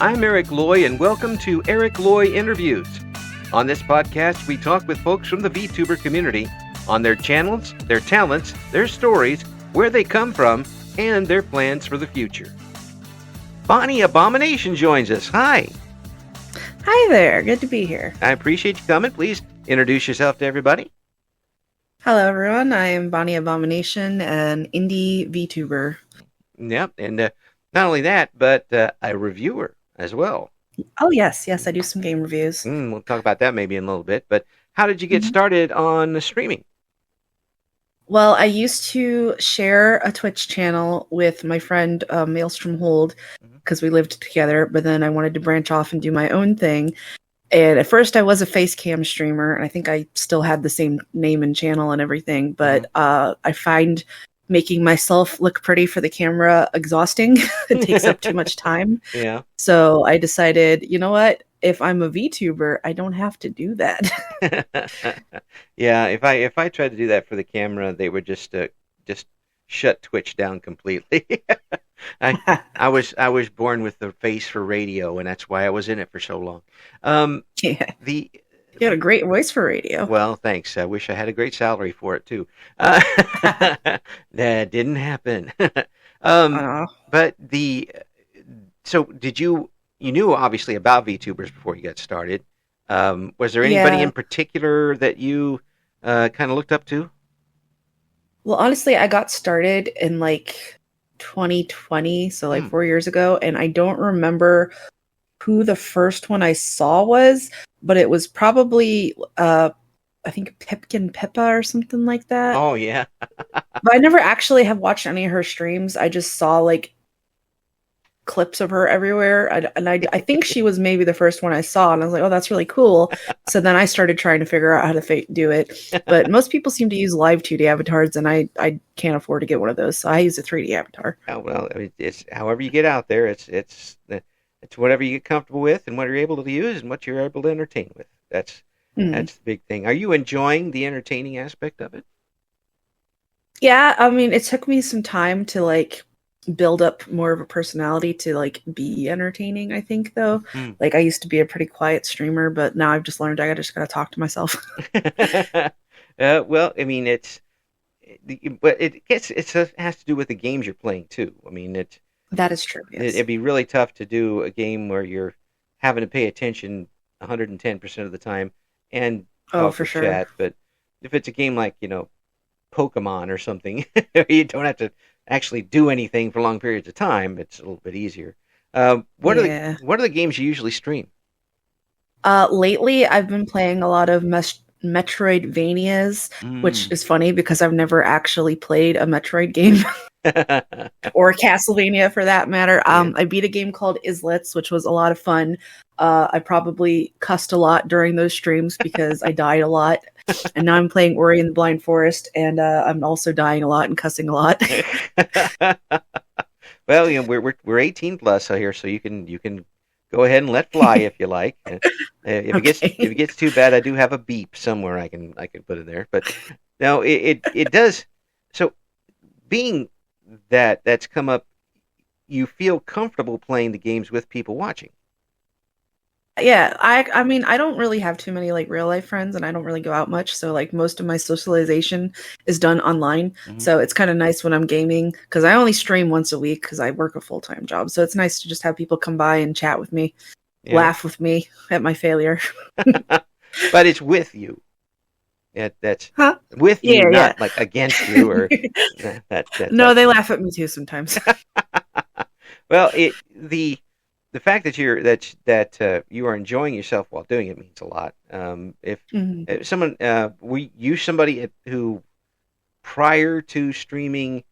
I'm Eric Loy, and welcome to Eric Loy Interviews. On this podcast, we talk with folks from the VTuber community on their channels, their talents, their stories, where they come from, and their plans for the future. Bonny Abomination joins us. Hi. Hi there. Good to be here. I appreciate you coming. Please introduce yourself to everybody. Hello, everyone. I am Bonny Abomination, an indie VTuber. Yep, and not only that, but a reviewer as well. Oh, yes. I do some game reviews. We'll talk about that maybe in a little bit, but how did you get started on streaming? Well, I used to share a Twitch channel with my friend Maelstrom Hold because we lived together, but then I wanted to branch off and do my own thing. And at first I was a face cam streamer, and I think I still had the same name and channel and everything, but I find making myself look pretty for the camera exhausting. It takes up too much time. Yeah. So I decided, you know what? If I'm a VTuber, I don't have to do that. Yeah, if I tried to do that for the camera, they would just shut Twitch down completely. I was born with the face for radio, and that's why I was in it for so long. Yeah. You had a great voice for radio. Well, thanks. I wish I had a great salary for it too. That didn't happen. But so did you knew obviously about VTubers before you got started. Was there anybody in particular that you kind of looked up to? Well, honestly, I got started in like 2020, so like 4 years ago, and I don't remember who the first one I saw was, but it was probably I think Pipkin Pippa or something like that. Oh yeah. But I never actually have watched any of her streams. I just saw like clips of her everywhere, and I think she was maybe the first one I saw, and I was like, oh, that's really cool. So then I started trying to figure out how to do it, but most people seem to use live 2D avatars, and I can't afford to get one of those, so I use a 3D avatar. Oh, well, I mean, it's however you get out there. It's whatever you get comfortable with, and what you're able to use, and what you're able to entertain with. That's the big thing. Are you enjoying the entertaining aspect of it? Yeah, I mean, it took me some time to like build up more of a personality to like be entertaining, I think, though. Like I used to be a pretty quiet streamer, but now I've just learned I just gotta talk to myself. Well, I mean, it has to do with the games you're playing too. I mean, that is true. Yes. It'd be really tough to do a game where you're having to pay attention 110% of the time and talk for sure. chat. But if it's a game like, Pokemon or something, you don't have to actually do anything for long periods of time. It's a little bit easier. What are the games you usually stream? Lately, I've been playing a lot of Metroidvanias, which is funny because I've never actually played a Metroid game. Or Castlevania for that matter. I beat a game called Islets, which was a lot of fun. I probably cussed a lot during those streams because I died a lot. And now I'm playing Ori and the Blind Forest, and I'm also dying a lot and cussing a lot. Well, we're 18 plus here, so you can go ahead and let fly if you like. If it gets too bad, I do have a beep somewhere I can put it there. But no, it does. So being that's come up, you feel comfortable playing the games with people watching. Yeah, I mean, I don't really have too many like real life friends, and I don't really go out much. So like most of my socialization is done online. So it's kind of nice when I'm gaming because I only stream once a week because I work a full-time job. So it's nice to just have people come by and chat with me, laugh with me at my failure. But it's with you. That's with you, not like against you or No, they laugh at me too sometimes. Well, the fact that you are enjoying yourself while doing it means a lot. If someone were you somebody who prior to streaming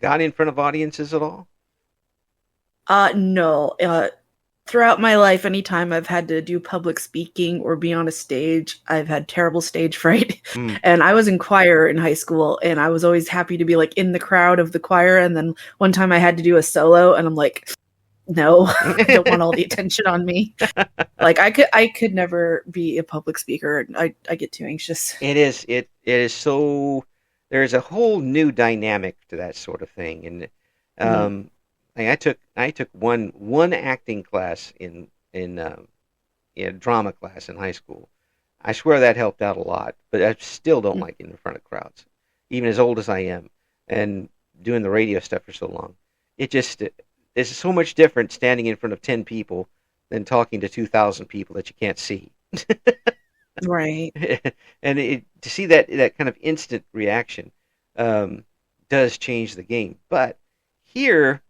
got in front of audiences at all? No. Throughout my life, anytime I've had to do public speaking or be on a stage, I've had terrible stage fright. And I was in choir in high school, and I was always happy to be like in the crowd of the choir. And then one time I had to do a solo, and I'm like, no, I don't want all the attention on me. Like I could never be a public speaker. I get too anxious. It is so. There's a whole new dynamic to that sort of thing, and I took one acting class in drama class in high school. I swear that helped out a lot, but I still don't like getting in front of crowds, even as old as I am, and doing the radio stuff for so long. It's so much different standing in front of 10 people than talking to 2,000 people that you can't see. Right. And to see that kind of instant reaction um, does change the game. But here,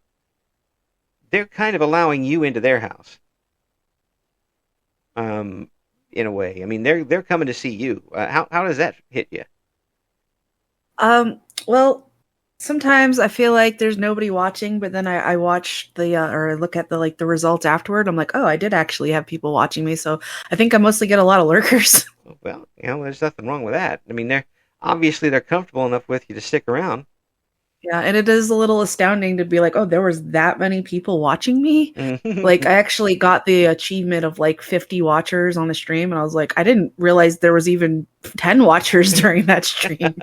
they're kind of allowing you into their house, um, in a way. I mean, they're coming to see you. How does that hit you? Well, sometimes I feel like there's nobody watching, but then I watch or I look at the results afterward. I'm like, oh, I did actually have people watching me. So I think I mostly get a lot of lurkers. Well, there's nothing wrong with that. I mean, they're comfortable enough with you to stick around. Yeah, and it is a little astounding to be like, oh, there was that many people watching me. Like, I actually got the achievement of like 50 watchers on the stream, and I was like, I didn't realize there was even 10 watchers during that stream.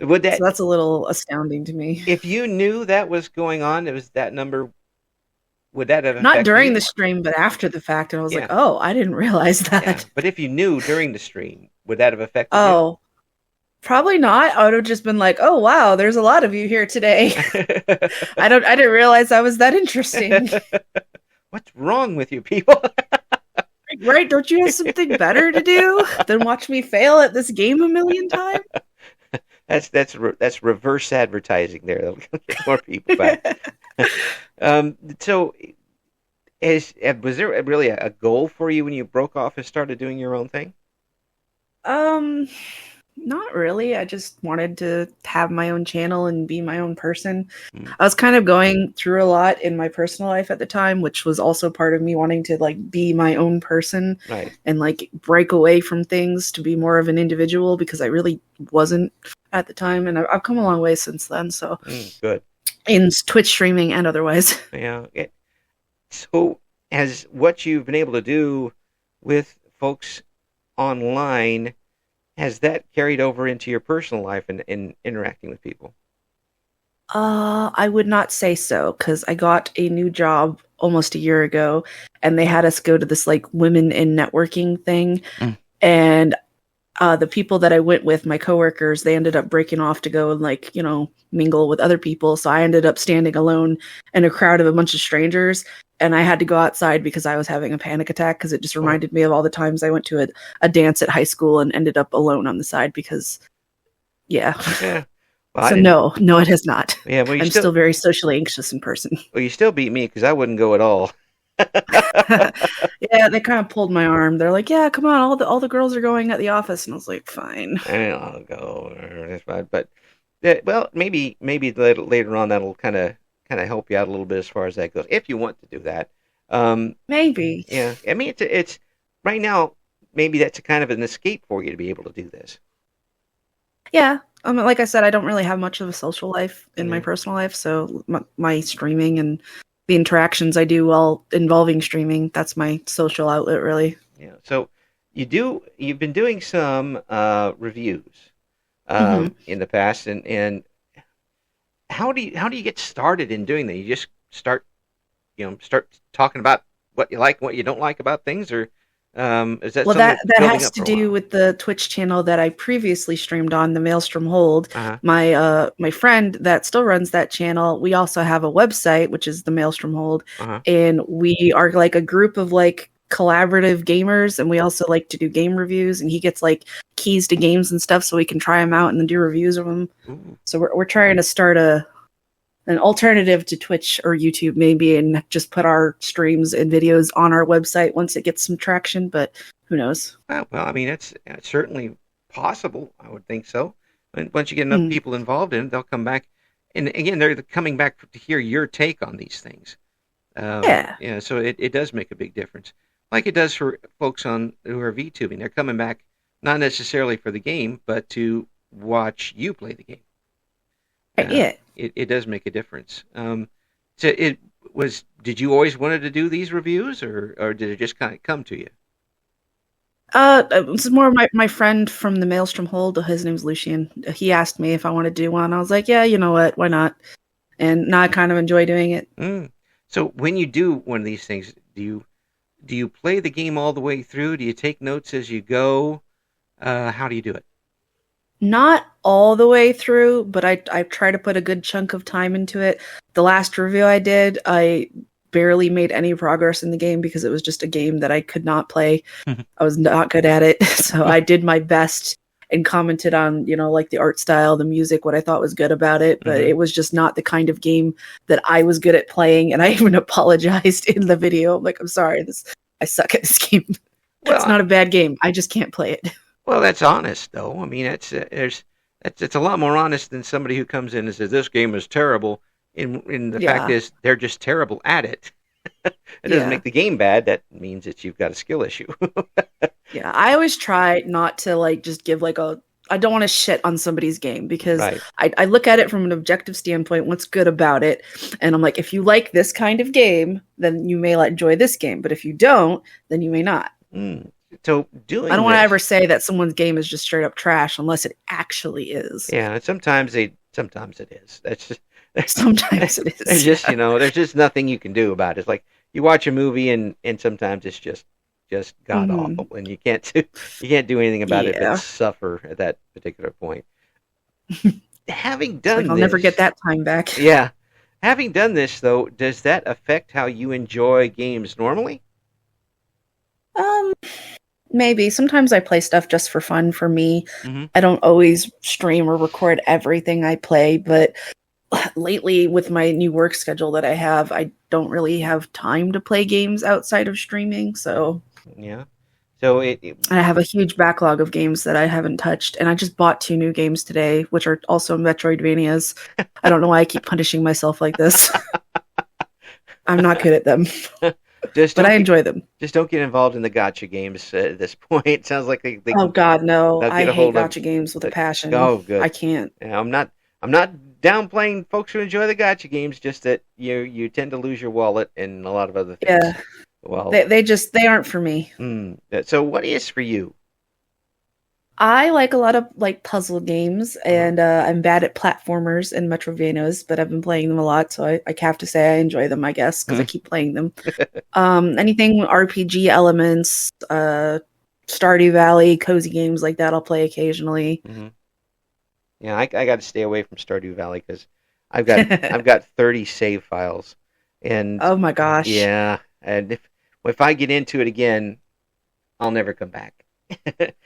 Would So that, that's a little astounding to me. if you knew that was going on, it was that number, would that have Not affected during the you? stream, but after the fact, and I was like, Yeah, oh, I didn't realize yeah. that. But if you knew during the stream, would that have affected you? Oh, probably not. I would have just been like, oh wow, there's a lot of you here today. I didn't realize I was that interesting. What's wrong with you people? Right? Don't you have something better to do than watch me fail at this game a million times? That's reverse advertising there. That'll get more people back. So was there really a goal for you when you broke off and started doing your own thing? Um, Not really. I just wanted to have my own channel and be my own person. Mm, I was kind of going through a lot in my personal life at the time, which was also part of me wanting to like be my own person right. and like break away from things to be more of an individual because I really wasn't at the time. And I've come a long way since then. So Good. in Twitch streaming and otherwise. Yeah. So, has what you've been able to do with folks online, has that carried over into your personal life and interacting with people? I would not say so because I got a new job almost a year ago and they had us go to this like women in networking thing. Mm. And the people that I went with, my coworkers, they ended up breaking off to go and like, mingle with other people. So I ended up standing alone in a crowd of a bunch of strangers. And I had to go outside because I was having a panic attack because it just reminded me of all the times I went to a dance at high school and ended up alone on the side because, yeah. Yeah. Well, So no, it has not. Yeah. Well, I'm still very socially anxious in person. you still beat me because I wouldn't go at all. Yeah, they kind of pulled my arm. They're like, "Yeah, come on, all the girls are going at the office," and I was like, "Fine." I'll go. That's fine. But well, maybe later on that'll kind of help you out a little bit as far as that goes, if you want to do that. Maybe. Yeah. I mean, it's right now. Maybe that's a kind of an escape for you to be able to do this. Yeah. Like I said, I don't really have much of a social life in my Mhm. personal life, so my streaming and the interactions I do while involving streaming, that's my social outlet, really. Yeah. So you've been doing some reviews Hmm. in the past, and how do you get started in doing that? You just start talking about what you like and what you don't like about things, or is that Well, something that that's that building has up to for a do while? with the Twitch channel that I previously streamed on, the Maelstrom Hold. Uh-huh. My friend that still runs that channel, we also have a website, which is the Maelstrom Hold, Uh-huh. and we are like a group of like collaborative gamers, and we also like to do game reviews. And he gets like keys to games and stuff, so we can try them out and then do reviews of them. Ooh. So we're trying to start an alternative to Twitch or YouTube, maybe, and just put our streams and videos on our website once it gets some traction. But who knows? Well, I mean, it's certainly possible. I would think so. And once you get enough Hmm. people involved in it, they'll come back. And again, they're coming back to hear your take on these things. Yeah. Yeah, so it does make a big difference, like it does for folks who are VTubing. They're coming back not necessarily for the game, but to watch you play the game. Yeah. It does make a difference. So did you always wanted to do these reviews, or did it just kind of come to you? It was more my friend from the Maelstrom Hold. His name's Lucian. He asked me if I wanted to do one. I was like, yeah, you know what? Why not? and now I kind of enjoy doing it. Mm. So when you do one of these things, do you play the game all the way through? Do you take notes as you go? How do you do it? Not all the way through, but I try to put a good chunk of time into it. The last review I did, I barely made any progress in the game because it was just a game that I could not play. I was not good at it. So I did my best and commented on, like the art style, the music, what I thought was good about it, but Mhm. it was just not the kind of game that I was good at playing. And I even apologized in the video. I'm like, I'm sorry, I suck at this game. It's Well, not a bad game. I just can't play it. well, that's honest though. I mean, that's it's a lot more honest than somebody who comes in and says this game is terrible. In the fact Yeah. is they're just terrible at it. It doesn't Yeah. make the game bad. That means that you've got a skill issue. Yeah, I always try not to like just give like a. I don't want to shit on somebody's game because Right. I look at it from an objective standpoint. What's good about it? And I'm like, if you like this kind of game, then you may enjoy this game. But if you don't, then you may not. Mm. So I don't doing want to ever this, say that someone's game is just straight up trash unless it actually is. yeah. Sometimes it is. That's just Sometimes it there's is. just there's just nothing you can do about it. It's like you watch a movie and sometimes it's just god Mhm. awful and you can't do anything about it but Yeah. suffer at that particular point. Having It's like done I'll never get this, that time back. yeah. Having done this though, does that affect how you enjoy games normally? Um, Maybe. Sometimes I play stuff just for fun for me. Hmm. I don't always stream or record everything I play, but lately with my new work schedule that I have, I don't really have time to play games outside of streaming. So Yeah. So it I have a huge backlog of games that I haven't touched. And I just bought 2 new games today, which are also Metroidvanias. I don't know why I keep punishing myself like this. I'm not good at them, just but don't I get enjoy them. just don't get involved in the gotcha games at this point. It sounds like Oh God, no. they'll I get a hate hold of. gotcha games with a passion. Oh, I good. can't. Yeah, I'm not downplaying folks who enjoy the gotcha games. Just that you tend to lose your wallet and a lot of other things. Yeah. Well, They aren't for me. so what is for you? I like a lot of like puzzle games, Uh-huh. and I'm bad at platformers and Metroidvanias, but I've been playing them a lot, so I have to say I enjoy them, I guess, because I keep playing them. Anything with RPG elements, Stardew Valley, cozy games like that, I'll play occasionally. Hmm. Yeah, I got to stay away from Stardew Valley because I've got 30 save files, and Oh my gosh. yeah, and if I get into it again, I'll never come back.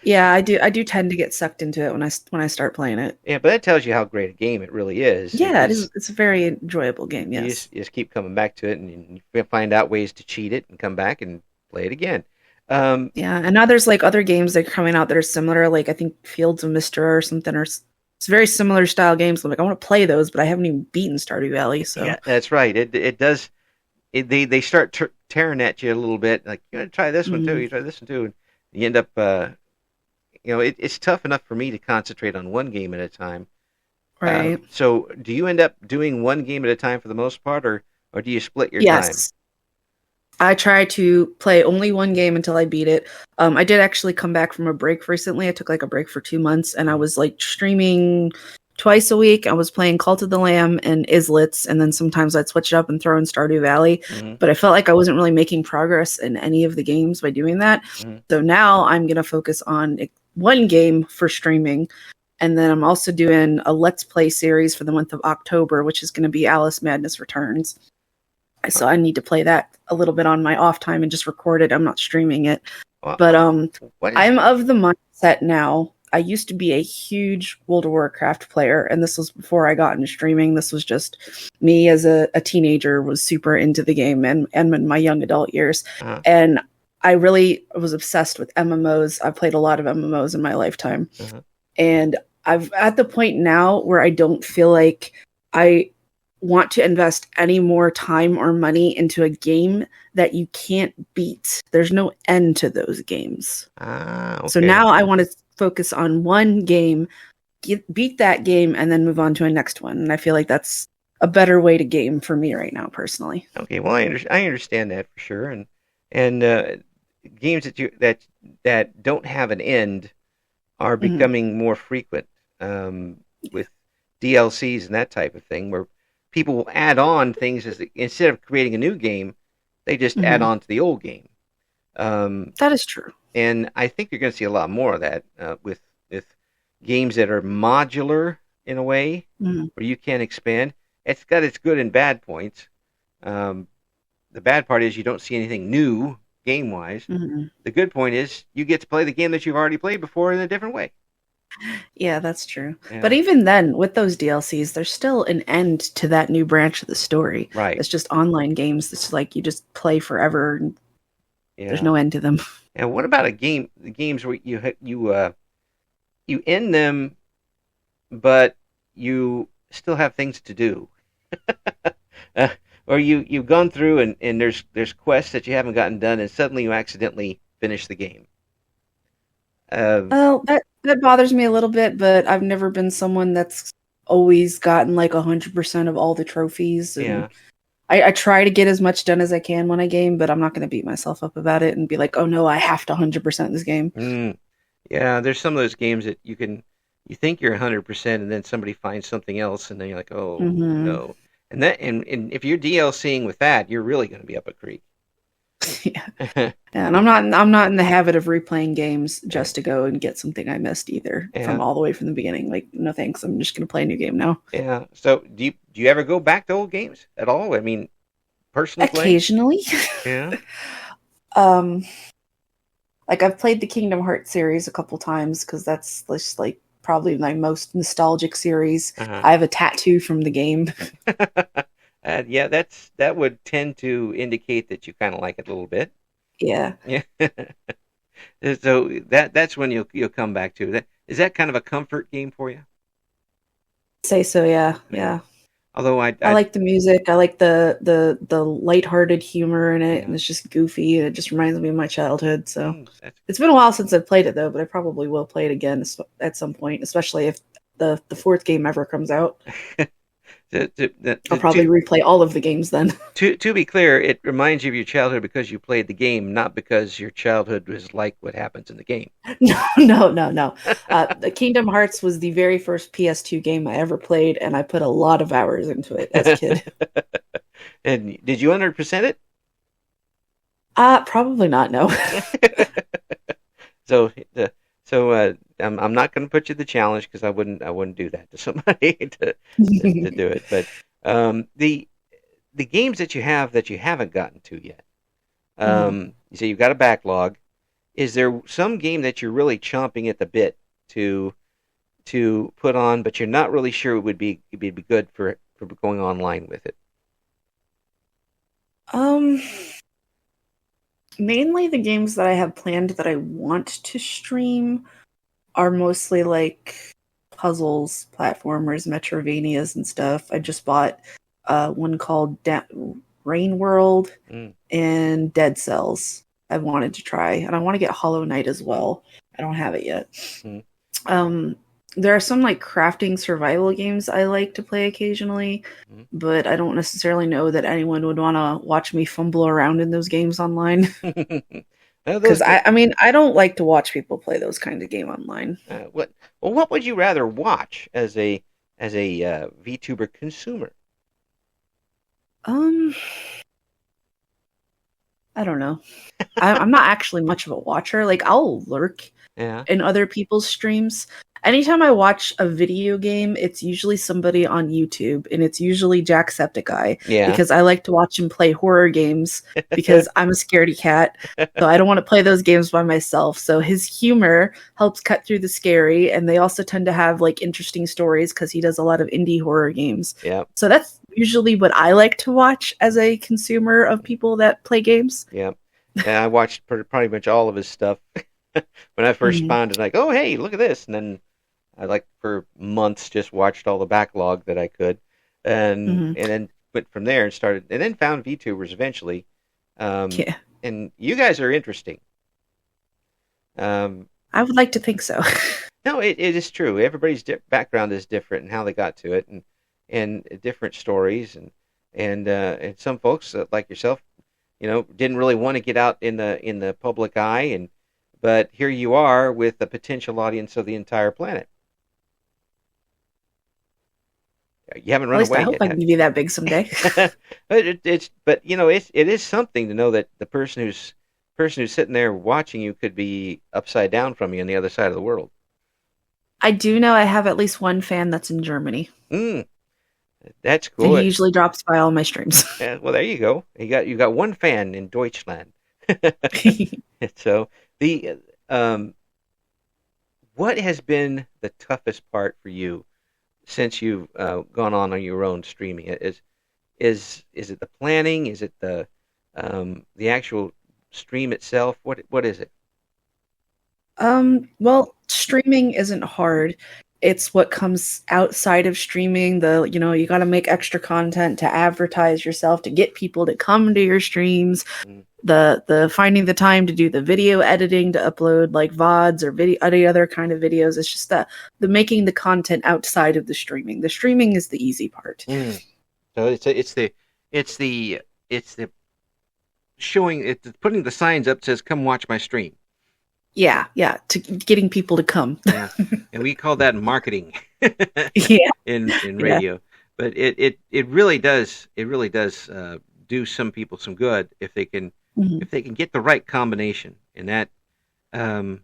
Yeah, I do tend to get sucked into it when I start playing it. Yeah, but that tells you how great a game it really is. Yeah, it is. It's a very enjoyable game. You Yes. just keep coming back to it, and you find out ways to cheat it, and come back and play it again. Yeah, and now there's like other games that are coming out that are similar. Like I think Fields of Mystery or something, or it's very similar style games. I'm like, I want to play those, but I haven't even beaten Stardew Valley. So Yeah, that's right. It does. They start tearing at you a little bit. Like you got to try this one too. mm, You try this one too, and you end up. It's tough enough for me to concentrate on one game at a time. right. So do you end up doing one game at a time for the most part, or do you split your time? Yes, I try to play only one game until I beat it. I did actually come back from a break recently. I took like a break for 2 months, and I was like streaming twice a week. I was playing Cult of the Lamb and Islets, and then sometimes I'd switch it up and throw in Stardew Valley. Hmm. But I felt like I wasn't really making progress in any of the games by doing that. Hmm. So now I'm gonna focus on one game for streaming. And then I'm also doing a Let's Play series for the month of October, which is going to be Alice Madness Returns. So I need to play that a little bit on my off time and just record it. I'm not streaming it. Well, But what is? I'm of the mindset now. I used to be a huge World of Warcraft player, and this was before I got into streaming. This was just me as a teenager was super into the game and in my young adult years. Uh, And I really was obsessed with MMOs. I've played a lot of MMOs in my lifetime. uh And I've at the point now where I don't feel like I want to invest any more time or money into a game that you can't beat. There's no end to those games. okay. So now I want to focus on one game, beat that game, and then move on to a next one. And I feel like that's a better way to game for me right now, personally. Okay, well, I understand that for sure, and games that don't have an end are Mhm. becoming more frequent with DLCs and that type of thing, where people will add on things instead of creating a new game, they just add Hmm. on to the old game. Um, That is true. and I think you're going to see a lot more of that with games that are modular in a way Hmm. where you can expand. It's got its good and bad points. Um, the bad part is you don't see anything new game wise. Hmm. The good point is you get to play the game that you've already played before in a different way. Yeah, that's true. But Yeah, even then, with those DLCs, there's still an end to that new branch of the story. right. It's just online games. It's like you just play forever and there's Yeah. no end to them. And what about the games where you end them, but you still have things to do, uh, or you've gone through and there's quests that you haven't gotten done, and suddenly you accidentally finish the game. Uh, Well, that bothers me a little bit, but I've never been someone that's always gotten like 100% of all the trophies, and yeah, I try to get as much done as I can when I game, but I'm not going to beat myself up about it and be like, oh no, I have to 100% this game. mm, yeah. There's some of those games that you think you're 100%, and then somebody finds something else, and then you're like, oh Hmm. no. And if you're DLCing with that, you're really going to be up a creek. Yeah. And I'm not in the habit of replaying games just to go and get something I missed either from Yeah, all the way from the beginning. Like, no thanks. I'm just going to play a new game now. yeah. So do you ever go back to old games at all? I mean, personally play? Occasionally. Yeah. um like I've played the Kingdom Hearts series a couple times because that's just like probably my most nostalgic series. Uh-huh. I have a tattoo from the game. Yeah, that would tend to indicate that you kind of like it a little bit. Yeah. Yeah. So that's when you'll come back to that. Is that kind of a comfort game for you? Say so, yeah. Yeah. Yeah. Although I I like the music. I like the lighthearted humor in it, yeah. and it's just goofy, and it just reminds me of my childhood. So That's it's been a while since I've played it though, but I probably will play it again at some point, especially if the fourth game ever comes out. I'll to probably replay all of the games then. to be clear, it reminds you of your childhood because you played the game, not because your childhood was like what happens in the game. No, no, no, no. The Kingdom Hearts was the very first PS2 game I ever played, and I put a lot of hours into it as a kid. And did you 100% it? Probably not. No. So, I'm not going to put you the challenge because I wouldn't do that to somebody to do it. But the games that you haven't gotten to yet, Mhm. you say you've got a backlog. Is there some game that you're really chomping at the bit to put on, but you're not really sure it would be good for going online with it? Um, Mainly the games that I have planned that I want to stream are mostly like puzzles, platformers, Metrovanias, and stuff. I just bought one called Rain World Mm, and Dead Cells. I wanted to try, and I want to get Hollow Knight as well. I don't have it yet. mm, Um, there are some like crafting survival games I like to play occasionally, mm. but I don't necessarily know that anyone would want to watch me fumble around in those games online. Well, Because I mean, I don't like to watch people play those kind of game online. what would you rather watch as a VTuber consumer? Um, I don't know. I'm not actually much of a watcher. Like, I'll lurk Yeah. in other people's streams. Anytime I watch a video game, it's usually somebody on YouTube, and it's usually Jacksepticeye Yeah. because I like to watch him play horror games because I'm a scaredy cat. So I don't want to play those games by myself. So his humor helps cut through the scary, and they also tend to have like interesting stories because he does a lot of indie horror games. Yeah. So that's usually what I like to watch as a consumer of people that play games. Yeah. And I watched pretty much all of his stuff when I first Mhm. found it. Like, oh hey, look at this, and then I like for months just watched all the backlog that I could, and Mhm. and then went from there and started, and then found VTubers eventually. Um, Yeah, and you guys are interesting. Um, I would like to think so. no, it is true. Everybody's background is different and how they got to it, and different stories, and some folks like yourself, didn't really want to get out in the public eye, but here you are with a potential audience of the entire planet. You haven't At run least I away hope yet, I have can be that big someday. you? But it is something to know that the person who's sitting there watching you could be upside down from you on the other side of the world. I do know I have at least one fan that's in Germany, Mm, that's and cool. he usually drops by all my streams. Well, there you go. You got one fan in Deutschland. So the what has been the toughest part for you since you've gone on your own streaming? Is it the planning? Is it the actual stream itself? What is it? Well, streaming isn't hard. It's what comes outside of streaming. You got to make extra content to advertise yourself, to get people to come to your streams. Mm, The finding the time to do the video editing, to upload like VODs or video any other kind of videos. It's just the making the content outside of the streaming. The streaming is the easy part. mm. So it's the showing it putting the signs up that says come watch my stream. Yeah, to getting people to come. Yeah, and we call that marketing Yeah, in yeah. radio. But it really does do some people some good if they can Mhm. get the right combination. And that one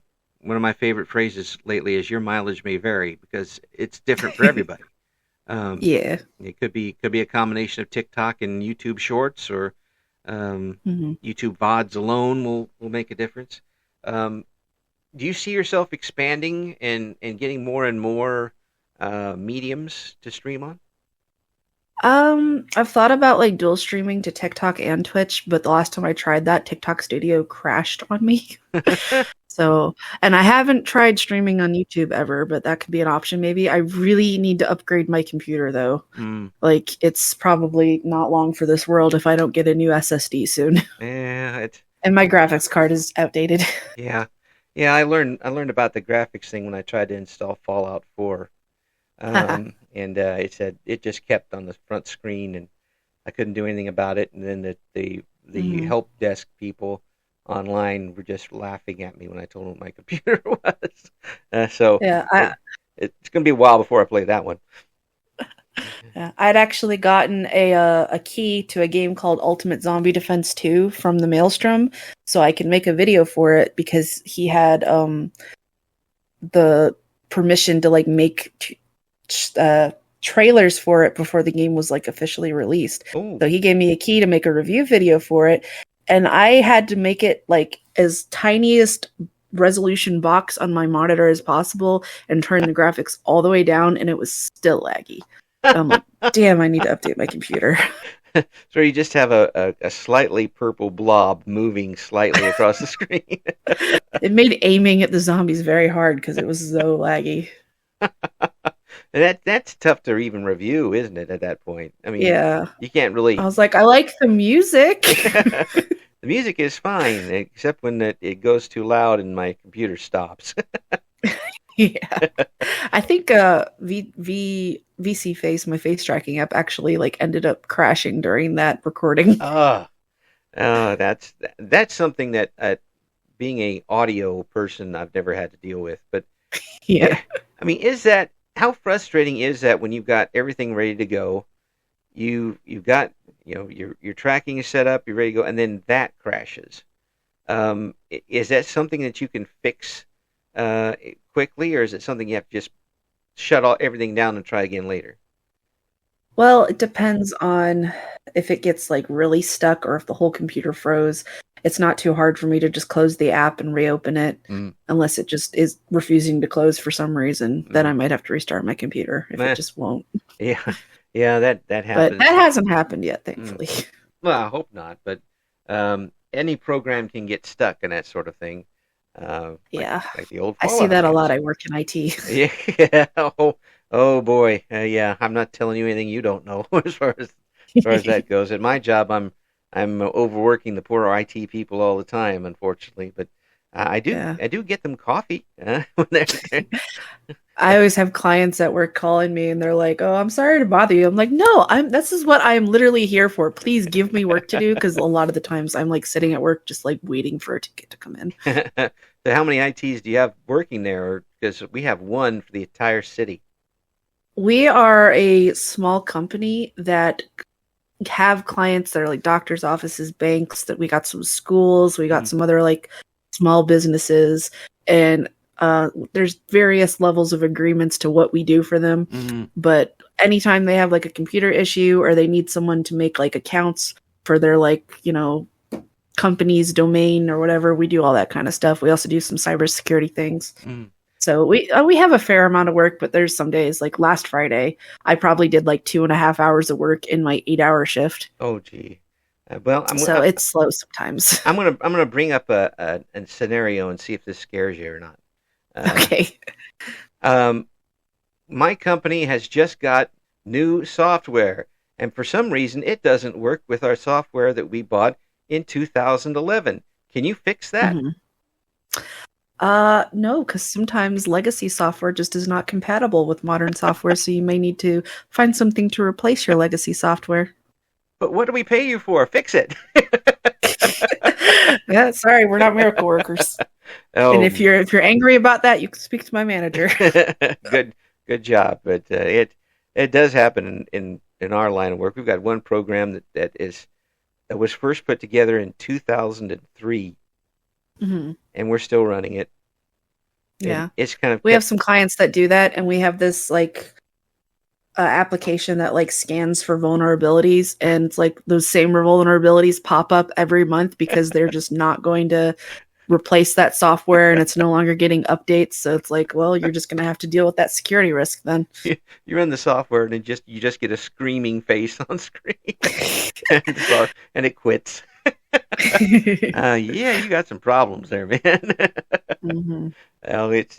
of my favorite phrases lately is your mileage may vary because it's different for everybody. Um, Yeah. it could be a combination of TikTok and YouTube Shorts, or Mhm. YouTube VODs alone will make a difference. Um, do you see yourself expanding and getting more and more mediums to stream on? I've thought about like dual streaming to TikTok and Twitch, but the last time I tried that, TikTok Studio crashed on me. So, and I haven't tried streaming on YouTube ever, but that could be an option maybe. I really need to upgrade my computer though. Mm, Like it's probably not long for this world if I don't get a new SSD soon. yeah, And my graphics card is outdated. yeah, yeah. I learned about the graphics thing when I tried to install Fallout 4, and it said it just kept on the front screen, and I couldn't do anything about it. And then the Mhm. help desk people online were just laughing at me when I told them what my computer was. So Yeah, it, it's going to be a while before I play that one. yeah, I'd actually gotten a key to a game called Ultimate Zombie Defense 2 from the Maelstrom, so I could make a video for it because he had the permission to like make trailers for it before the game was like officially released. Oh, So he gave me a key to make a review video for it, and I had to make it like as tiniest resolution box on my monitor as possible and turn the graphics all the way down, and it was still laggy. I'm like, damn, I need to update my computer. so you just have a slightly purple blob moving slightly across the screen. It made aiming at the zombies very hard because it was so laggy. That's tough to even review, isn't it? At that point, I mean, Yeah. you can't I really. was like, I like the music. The music is fine, except when it goes too loud and my computer stops. Yeah. I think VC Face, my face tracking app, actually like ended up crashing during that recording. Ah, that's something that being a audio person, I've never had to deal with. But Yeah. I mean, is that how frustrating is that when you've got everything ready to go, you've got your tracking is set up, you're ready to go, and then that crashes. Is that something that you can fix uh, quickly, or is it something you have to just shut everything down and try again later? Well, it depends on if it gets like really stuck or if the whole computer froze. It's not too hard for me to just close the app and reopen it, Mm, unless it just is refusing to close for some reason. Then mm. I might have to restart my computer if it Meh. just won't. Yeah, yeah, that But happens. that hasn't happened yet, Mm. thankfully. Well, I hope not, but any program can get stuck in that sort of thing, like Yeah. the old I see Fallout that a lot. games. I work in IT. Yeah. Oh boy. Yeah. I'm not telling you anything you don't know as far as that goes. At my job, I'm overworking the poor IT people all the time, unfortunately. But I do Yeah. I do get them coffee when they're there. I always have clients at work calling me and they're like, "Oh, I'm sorry to bother you." I'm like, "No, this is what I'm literally here for. Please give me work to do," because a lot of the times I'm like sitting at work just like waiting for a ticket to come in. So how many ITs do you have working there? Because we have one for the entire city. We are a small company that have clients that are like doctors' offices, banks, that we got some schools, we got some other like small businesses, and there's various levels of agreements to what we do for them. But anytime they have like a computer issue or they need someone to make like accounts for their like, company's domain or whatever, we do all that kind of stuff. We also do some cybersecurity things. So we have a fair amount of work, but there's some days like last Friday, I probably did like 2.5 hours of work in my 8-hour shift. Oh, gee. It's slow sometimes. I'm gonna bring up a scenario and see if this scares you or not. Okay. My company has just got new software, and for some reason, it doesn't work with our software that we bought in 2011. Can you fix that? No, because sometimes legacy software just is not compatible with modern software, so you may need to find something to replace your legacy software. But what do we pay you for? Fix it. Yeah, sorry, we're not miracle workers. Oh. And if you're angry about that, you can speak to my manager. Good job. But it does happen in our line of work. We've got one program that was first put together in 2003. And we're still running it. Yeah. And it's kind of we have some clients that do that, and we have this like application that like scans for vulnerabilities, and it's like those same vulnerabilities pop up every month because they're just not going to replace that software and it's no longer getting updates. So it's like, well, you're just going to have to deal with that security risk then. You run the software and you just get a screaming face on screen and it quits. Yeah, you got some problems there, man. Well, it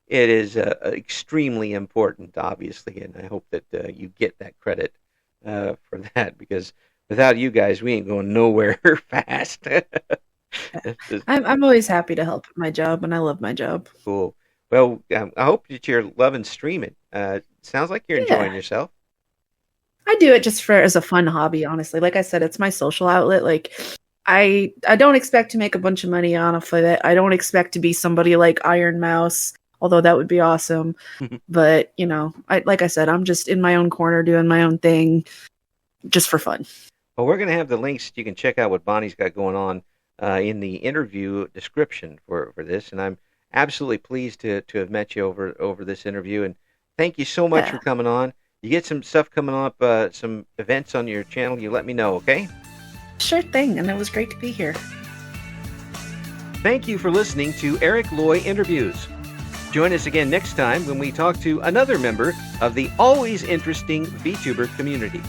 is extremely important, obviously, and I hope that you get that credit for that, because without you guys, we ain't going nowhere fast. I'm always happy to help at my job, and I love my job. Cool. Well, I hope that you're loving streaming. Sounds like you're enjoying yourself. I do it just as a fun hobby, honestly. Like I said, it's my social outlet. Like I don't expect to make a bunch of money off of it. I don't expect to be somebody like Iron Mouse, although that would be awesome. But, like I said, I'm just in my own corner doing my own thing just for fun. Well, we're going to have the links. You can check out what Bonnie's got going on in the interview description for this. And I'm absolutely pleased to have met you over this interview. And thank you so much for coming on. You get some stuff coming up, some events on your channel, you let me know, okay? Sure thing, and it was great to be here. Thank you for listening to Eric Loy Interviews. Join us again next time when we talk to another member of the always interesting VTuber community.